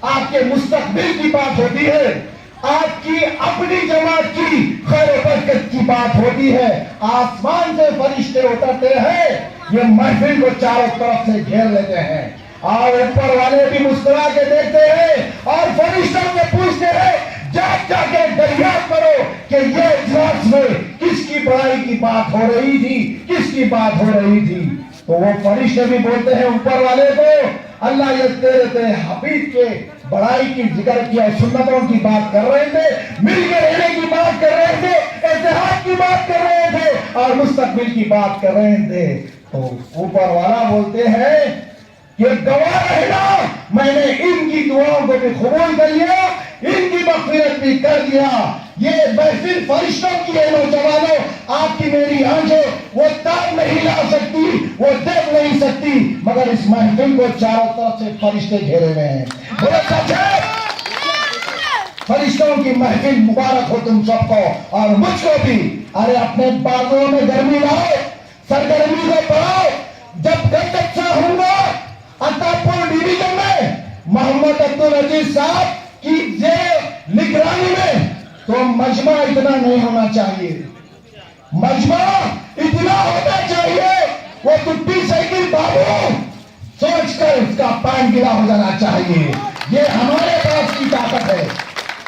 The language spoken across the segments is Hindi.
आपके मुस्तकबिल की बात होती है, आपकी अपनी जमात की खैर बरकत की बात होती है। आसमान से फरिश्ते उतरते हैं, ये महफिल को चारों तरफ से घेर लेते हैं और ऊपर वाले भी मुस्कुरा के देखते हैं और फरिश्तों से पूछते हैं, जाके दरियाफ्त करो कि ये इजलास में किसकी बड़ाई की बात हो रही थी, किसकी बात हो रही थी। तो वो फरिश्ते भी बोलते हैं ऊपर वाले को, अल्लाह ये तेरे हबीब के बड़ाई की जिक्र किया, सुन्नतों की बात कर रहे थे, मिलकर रहने की बात कर रहे थे, इत्तेहाद की बात कर रहे थे और मुस्तकबिल की बात कर रहे थे। तो ऊपर वाला बोलते हैं कि गवाह रहना, मैंने इनकी दुआओं को भी कबूल कर लिया, इनकी मग़फ़िरत भी कर दिया। ये महफिल फरिश्तों की है नौजवानों, आपकी मेरी आंखें वो ताब नहीं ला सकती, वो देख नहीं सकती, मगर इस महफिल को चारों तरफ से फरिश्ते घेरे हुए हैं। बोले सच है, फरिश्तों की महफिल मुबारक हो तुम सबको और मुझको भी। अरे अपने बाजुओं में गर्मी लाओ, सरगर्मी को बढ़ाओ। जब गद्दत सा होगा अतापुर डिवीजन में मोहम्मद अब्दुल अजीज साहब की निगरानी में, तो मजमा इतना नहीं होना चाहिए, मजमा इतना होना चाहिए, वो टुट्टी साइकिल बाबू सोचकर उसका पैन गिरा हो जाना चाहिए। ये हमारे पास की ताकत है।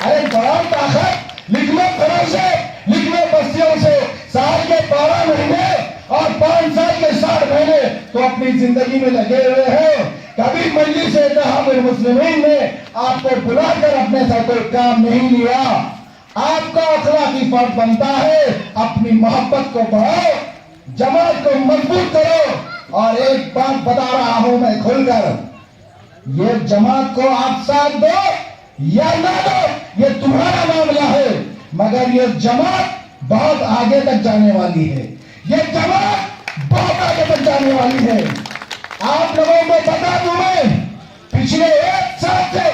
अरे बड़ा ताकत लिख लो घरों से, लिख लो बस्तियों से, साल के 12 महीने और 5 साल के 60 महीने तो अपनी जिंदगी में लगे हुए हैं। कभी मजलिस इत्तेहादुल मुस्लिमीन ने आपको बुलाकर अपने साथ कोई काम नहीं लिया। आपका अखलाकी फर्ज बनता है, अपनी मोहब्बत को बढ़ाओ, जमात को मजबूत करो। और एक बात बता रहा हूं मैं खुलकर, ये जमात को आप साथ दो या ना दो, ये तुम्हारा मामला है, मगर ये जमात बहुत आगे तक जाने वाली है, ये जमात बहुत आगे तक जाने वाली है। आप लोगों को बता दूं मैं, पिछले 1 साल से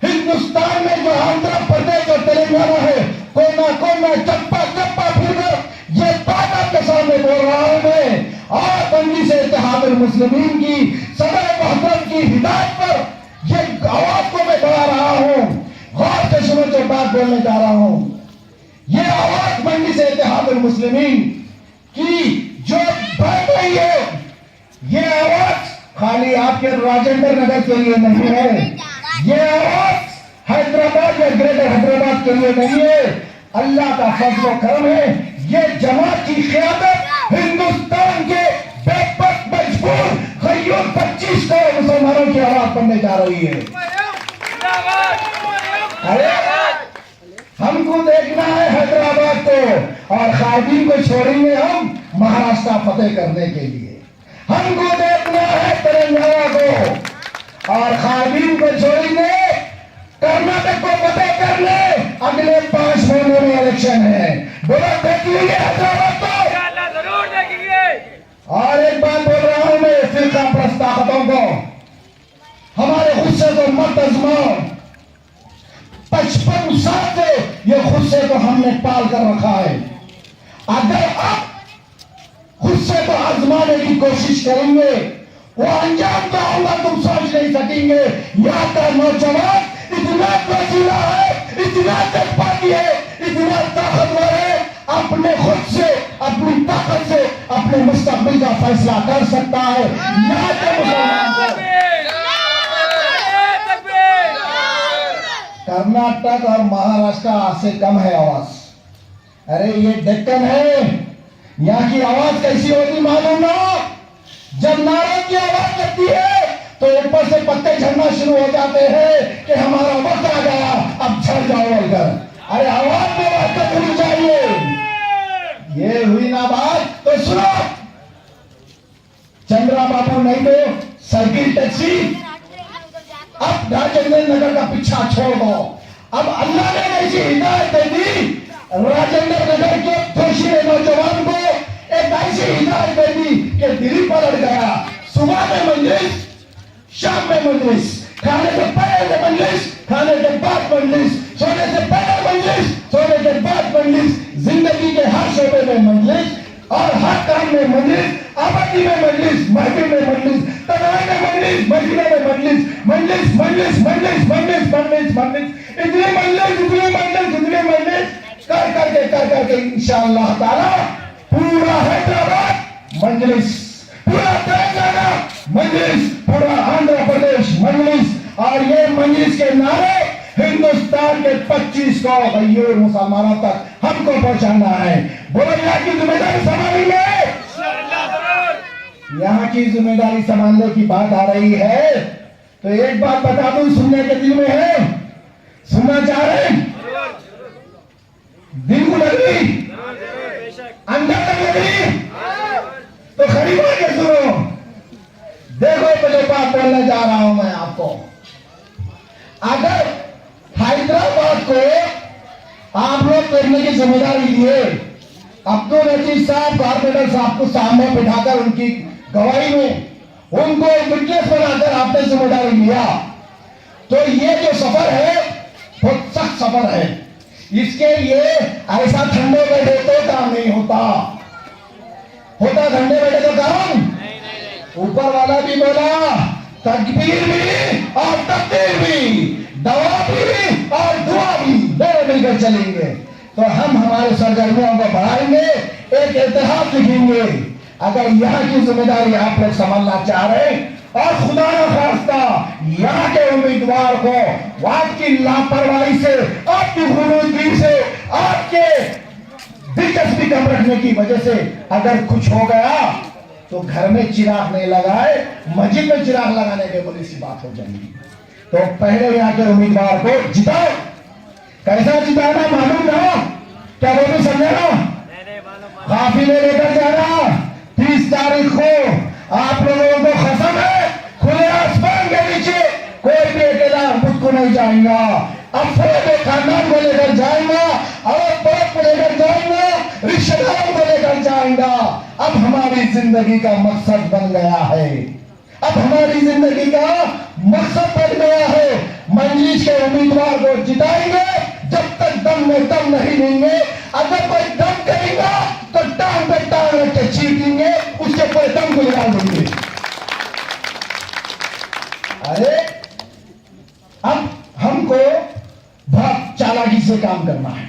हिंदुस्तान में जो आंध्र प्रदेश और तेलंगाना है, कोना चप्पा फिरकर ये बात आपके सामने बोल रहा हूं मैं। और मजलिस इत्तेहादुल मुस्लिमीन की सदर मोहतरम की हिदायत पर ये आवाज को मैं बढ़ा रहा हूं। गौर से सुनो जो बात बोलने जा रहा हूं। ये आवाज मजलिस इत्तेहादुल मुस्लिमीन की जो बढ़ रही है, ये आवाज खाली आपके राजेंद्र नगर के लिए नहीं है, ये आवाज हैदराबाद या ग्रेटर हैदराबाद के लिए नहीं है। अल्लाह का फजल करम है, ये जमात की क़यादत हिंदुस्तान के बेपत मजबूर गरीब 25 करोड़ मुसलमानों की आवाज बनने जा रही है। अरे हमको देखना है हैदराबाद को, और खादिम को छोड़ेंगे हम महाराष्ट्र फतेह करने के लिए। हमको देखना है तेलंगाना को, और खादिम को छोड़ेंगे कर्नाटक को फतेह करने। अगले 5 महीनों में इलेक्शन है, बोलो देख लीजिए हैदराबाद को, जरूर देखेंगे। और एक बात बोल रहा हूं मैं फिरका प्रस्तावकों को, हमारे गुस्से को मत आजमाओ। 55 साल से ये गुस्से को हमने पाल कर रखा है। अगर आप गुस्से को आजमाने की कोशिश करेंगे, वो अंजाम क्या होगा तुम सोच नहीं सकेंगे। यहाँ का नौजवान इतना वसीला है, इतना जज्बाती है, इतना ताकतवर है, अपने खुद से, अपनी ताकत से अपने मुस्तकबिल का फैसला कर सकता है। यहाँ के मुसलमान कर्नाटक और महाराष्ट्र से कम है आवाज। अरे ये डेक्कन है, यहाँ की आवाज कैसी होती मालूम ना? जब नारे की आवाज लगती है तो ऊपर से पत्ते झड़ना शुरू हो जाते हैं कि हमारा वक्त आ गया, अब झड़ जाओ इधर। अरे आवाज में बात होनी चाहिए। ये हुई ना बात तो सुनो, चंद्रा बाबू नहीं तो साइकिल टैक्सी, अब राजेंद्र नगर का पीछा छोड़ दो। अब अल्लाह ने ऐसी हिदायत दे दी, राजेंद्र नगर के दोषी नौजवान को एक ऐसी हिदायत दे दी कि दिल्ली पलट गया। सुबह में मजलिस, शाम में मजलिस, खाने से पहले मजलिस, खाने के बाद मजलिस, सोने से पहले मजलिस, सोने के बाद मजलिस, जिंदगी के हर शोबे में मजलिस और हर काम में मजलिस, आबादी में मजलिस, महफिल में मजलिस, तनाव में मजलिस। मजलिस मदीना में मजलिस मजलिस मजलिस मजलिस मजलिस मजलिस मजलिस इतने मजलिस कर करके इंशाअल्लाह ताला पूरा हैदराबाद मजलिस, पूरा तेलंगाना मजलिस, पूरा आंध्र प्रदेश मजलिस, और ये मजलिस के नारे हिंदुस्तान के 25 को गैर मुसलमानों तक हमको पहुंचाना है। बोलो यहाँ की जिम्मेदारी संभालेंगे, यहाँ की जिम्मेदारी संभालने की बात आ रही है। तो एक बात बता दूं, सुनने के दिल में है, सुनना चाह रहे हैं, दिल को लग रही, अंदर तक लग रही, तो खड़ी होकर सुनो। देखो तो जो बात बोलने जा रहा हूं मैं आपको, अगर हैदराबाद को आप लोग करने की जिम्मेदारी लिए, अब्दुल अजीज साहब कॉर्पोरेटर साहब को सामने बिठाकर उनकी गवाही में उनको विटनेस बनाकर आपने जिम्मेदारी लिया, तो ये जो सफर है बहुत सख्त सफर है। इसके लिए ऐसा ठंडे बैठे तो काम नहीं होता, ठंडे बैठे तो काम। ऊपर वाला भी बोला, तकबीर भी और तकबीर भी, दवा भी और दुआ भी, दोनों मिलकर चलेंगे तो हम हमारे सरगर्मियों को बढ़ाएंगे, एक इतिहास लिखेंगे। अगर यहाँ की जिम्मेदारी आप लोग संभालना चाह रहे हैं, और खुदा न खास्ता यहाँ के उम्मीदवार को आपकी लापरवाही से, आपकी गुरूगी से, आपके दिलचस्पी कम रखने की वजह से अगर कुछ हो गया तो घर में चिराग नहीं लगाए, मस्जिद में चिराग लगाने के बोली सी बात हो जाएगी। तो पहले यहाँ के उम्मीदवार को जिताओ। कैसा जिताना मालूम ना, क्या वो भी समझे ना, काफिले लेकर जाना। 30 तारीख को आप लोगों को कसम है, खुले आसमान के नीचे कोई भी अकेला मुझको नहीं जाएगा, अपने खानदान को लेकर जाएगा, और बाप को लेकर जाएगा, रिश्तेदारों को लेकर जाएगा। अब हमारी जिंदगी का मकसद बन गया है, अब हमारी जिंदगी का मकसद बन गया है। मजलिस के उम्मीदवार को जिताएंगे, जब तक दम में दम नहीं लेंगे। अगर कोई दम करेगा तो टांग पे टांग रख के चीटेंगे, उसके पूरे दम को निकाल देंगे। अरे अब हमको बहुत चालाकी से काम करना है।